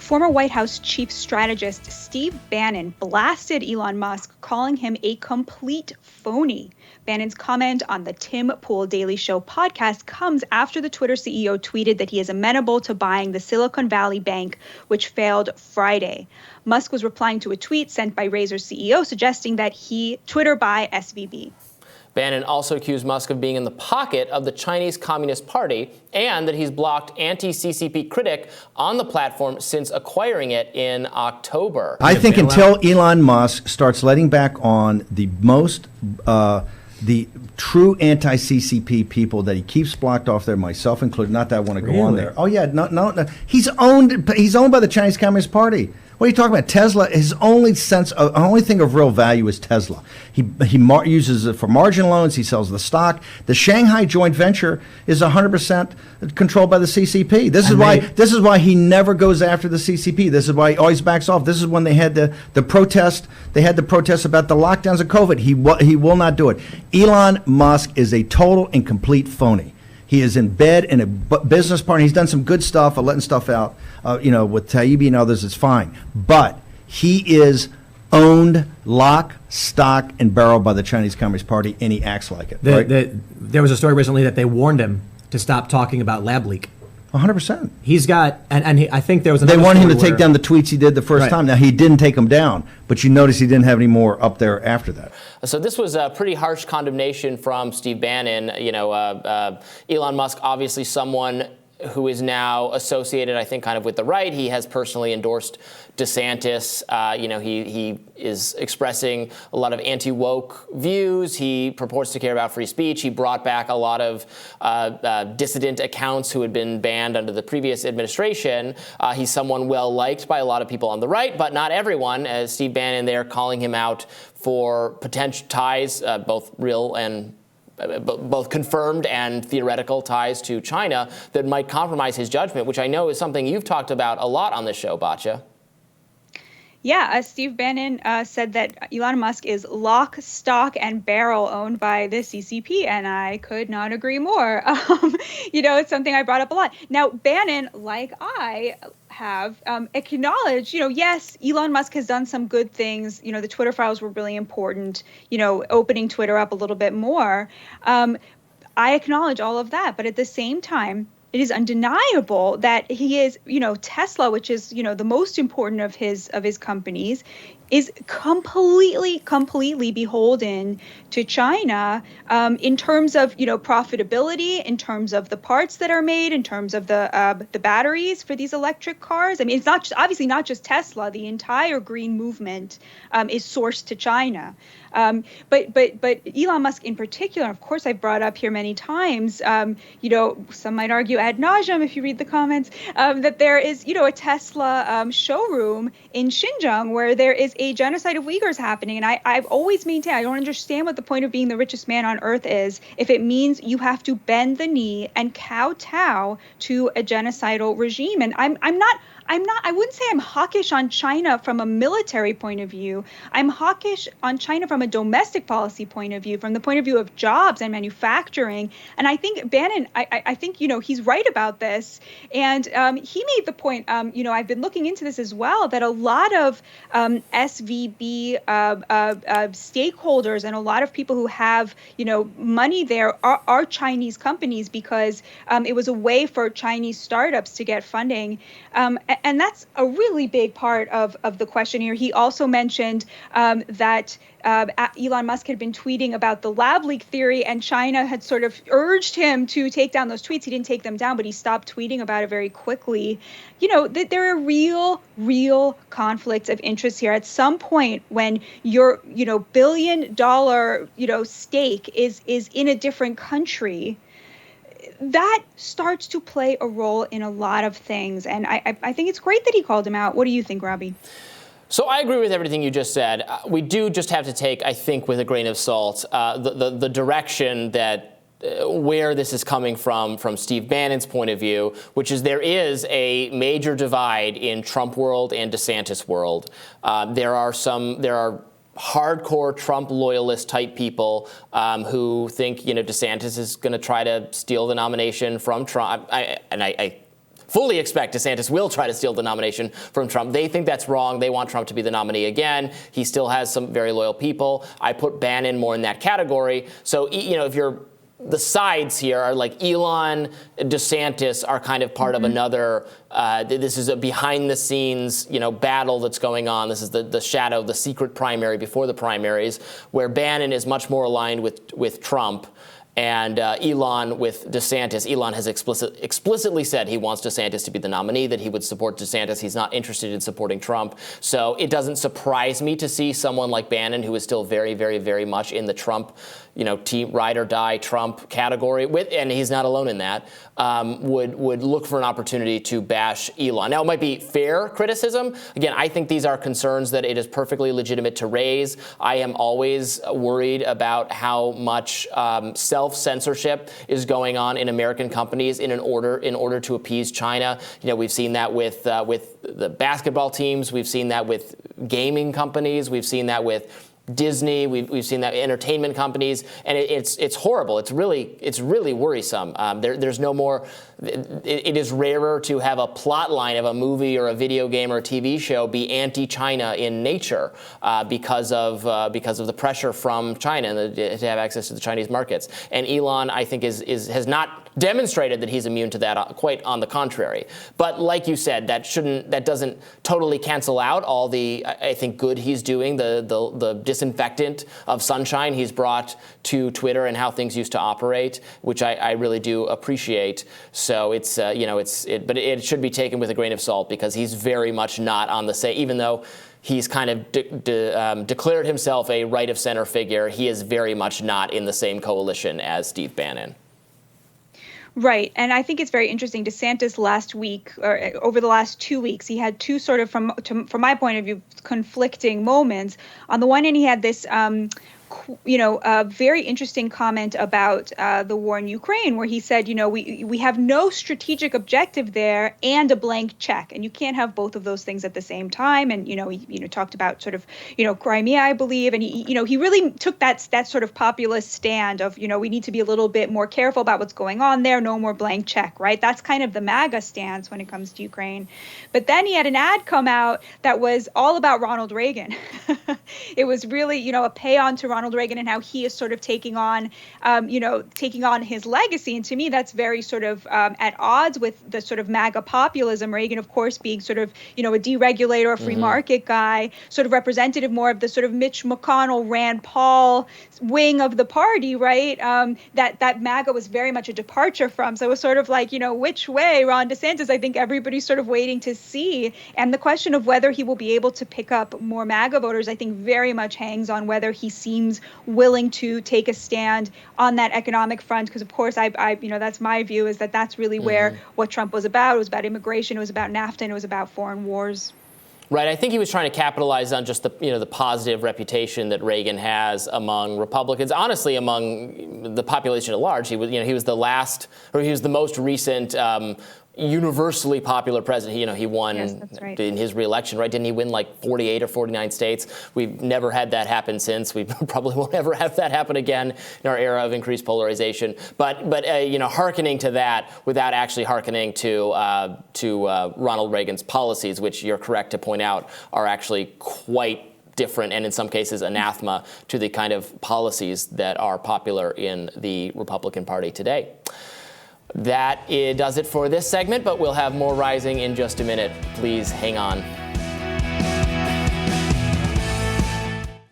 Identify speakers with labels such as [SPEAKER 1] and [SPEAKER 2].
[SPEAKER 1] Former White House chief strategist Steve Bannon blasted Elon Musk, calling him a complete phony. Bannon's comment on the Tim Pool Daily Show podcast comes after the Twitter CEO tweeted that he is amenable to buying the Silicon Valley Bank, which failed Friday. Musk was replying to a tweet sent by Razor's CEO suggesting that he Twitter buy SVB.
[SPEAKER 2] Bannon also accused Musk of being in the pocket of the Chinese Communist Party and that he's blocked anti-CCP critic on the platform since acquiring it in October.
[SPEAKER 3] I think until Elon Musk starts letting back on the true anti-CCP people that he keeps blocked off there, myself included, not that I want to go on there. Oh yeah, no. He's owned by the Chinese Communist Party. What are you talking about? Tesla, his only thing of real value is Tesla. He uses it for margin loans. He sells the stock. The Shanghai joint venture is 100% controlled by the CCP. This is why he never goes after the CCP. This is why he always backs off. This is when they had the protest. They had the protest about the lockdowns of COVID. He will not do it. Elon Musk is a total and complete phony. He is in bed in a business partner. He's done some good stuff, letting stuff out, with Taibbi and others. It's fine. But he is owned lock, stock, and barrel by the Chinese Communist Party, and he acts like it.
[SPEAKER 4] There was a story recently that they warned him to stop talking about lab leak.
[SPEAKER 3] 100%.
[SPEAKER 4] He's got, I think there was
[SPEAKER 3] They wanted him to take down the tweets he did the first time. Now, he didn't take them down, but you notice he didn't have any more up there after that.
[SPEAKER 2] So this was a pretty harsh condemnation from Steve Bannon. Elon Musk, obviously someone who is now associated, I think, kind of with the right. He has personally endorsed DeSantis. He is expressing a lot of anti-woke views. He purports to care about free speech. He brought back a lot of dissident accounts who had been banned under the previous administration. He's someone well liked by a lot of people on the right, but not everyone. As Steve Bannon there calling him out for potential ties, both real and both confirmed and theoretical ties to China that might compromise his judgment, which I know is something you've talked about a lot on this show, Batya.
[SPEAKER 1] Yeah, Steve Bannon said that Elon Musk is lock, stock, and barrel owned by the CCP, and I could not agree more. It's something I brought up a lot. Now, Bannon, like I have, acknowledged, yes, Elon Musk has done some good things. The Twitter files were really important, opening Twitter up a little bit more. I acknowledge all of that, but at the same time, it is undeniable that he is, Tesla, which is, the most important of his companies, is completely beholden to China in terms of, profitability, in terms of the parts that are made, in terms of the batteries for these electric cars. I mean, it's obviously not just Tesla. The entire green movement is sourced to China. But Elon Musk in particular, of course, I've brought up here many times, some might argue ad nauseum if you read the comments, that there is, a Tesla showroom in Xinjiang where there is a genocide of Uyghurs happening. And I've always maintained, I don't understand what the point of being the richest man on earth is if it means you have to bend the knee and kowtow to a genocidal regime. And I wouldn't say I'm hawkish on China from a military point of view. I'm hawkish on China from a domestic policy point of view, from the point of view of jobs and manufacturing. And I think Bannon, I think, he's right about this. And he made the point, I've been looking into this as well, that a lot of SVB stakeholders and a lot of people who have, money there are Chinese companies because it was a way for Chinese startups to get funding. And that's a really big part of the question here. He also mentioned that Elon Musk had been tweeting about the lab leak theory, and China had sort of urged him to take down those tweets. He didn't take them down, but he stopped tweeting about it very quickly. There are real conflicts of interest here. At some point, when your $1 billion stake is in a different country, that starts to play a role in a lot of things. And I think it's great that he called him out. What do you think, Robbie?
[SPEAKER 2] So I agree with everything you just said. We do just have to take, I think, with a grain of salt, the direction that where this is coming from Steve Bannon's point of view, which is there is a major divide in Trump world and DeSantis world. There are hardcore Trump loyalist type people who think, DeSantis is going to try to steal the nomination from Trump. I fully expect DeSantis will try to steal the nomination from Trump. They think that's wrong. They want Trump to be the nominee again. He still has some very loyal people. I put Bannon more in that category. So, if you're the sides here are like Elon, DeSantis are kind of part of another. This is a behind-the-scenes, battle that's going on. This is the shadow, the secret primary before the primaries, where Bannon is much more aligned with Trump. And Elon with DeSantis. Elon has explicitly said he wants DeSantis to be the nominee, that he would support DeSantis. He's not interested in supporting Trump. So it doesn't surprise me to see someone like Bannon, who is still very, very, very much in the Trump, team ride or die Trump category, and he's not alone in that, would look for an opportunity to bash Elon. Now, it might be fair criticism. Again, I think these are concerns that it is perfectly legitimate to raise. I am always worried about how much self-censorship is going on in American companies in order to appease China. We've seen that with the basketball teams. We've seen that with gaming companies. We've seen that with Disney. We've seen that entertainment companies, and it's horrible. It's really worrisome. There's no more. It is rarer to have a plot line of a movie or a video game or a TV show be anti-China in nature because of the pressure from China to have access to the Chinese markets. And Elon, I think, has not demonstrated that he's immune to that. Quite on the contrary. But like you said, that doesn't totally cancel out all the, I think, good he's doing. The disinfectant of sunshine he's brought to Twitter and how things used to operate, which I really do appreciate. So but it should be taken with a grain of salt, because he's very much not on the same, even though he's kind of declared himself a right of center figure, he is very much not in the same coalition as Steve Bannon.
[SPEAKER 1] Right. And I think it's very interesting. DeSantis last week, or over the last 2 weeks, he had two sort of, from my point of view, conflicting moments. On the one hand, he had this a very interesting comment about the war in Ukraine, where he said, we have no strategic objective there and a blank check, and you can't have both of those things at the same time. And he talked about sort of Crimea, I believe, and he really took that sort of populist stand of we need to be a little bit more careful about what's going on there. No more blank check, right? That's kind of the MAGA stance when it comes to Ukraine. But then he had an ad come out that was all about Ronald Reagan. It was really a paean to Ronald Reagan and how he is sort of taking on his legacy. And to me, that's very sort of at odds with the sort of MAGA populism. Reagan, of course, being sort of, a deregulator, a free market guy, sort of representative more of the sort of Mitch McConnell, Rand Paul wing of the party, right? That MAGA was very much a departure from. So it was sort of like, which way Ron DeSantis, I think everybody's sort of waiting to see. And the question of whether he will be able to pick up more MAGA voters, I think very much hangs on whether he seems willing to take a stand on that economic front, because of course I that's my view, is that that's really where what Trump was about. It was about immigration, it was about NAFTA, and it was about foreign wars.
[SPEAKER 2] Right. I think he was trying to capitalize on just the positive reputation that Reagan has among Republicans. Honestly, among the population at large, he was the most recent universally popular president. He won in his reelection, right? Didn't he win like 48 or 49 states? We've never had that happen since. We probably won't ever have that happen again in our era of increased polarization. But hearkening to that without actually hearkening to Ronald Reagan's policies, which you're correct to point out are actually quite different and in some cases anathema to the kind of policies that are popular in the Republican Party today. That does it for this segment, but we'll have more Rising in just a minute. Please hang on.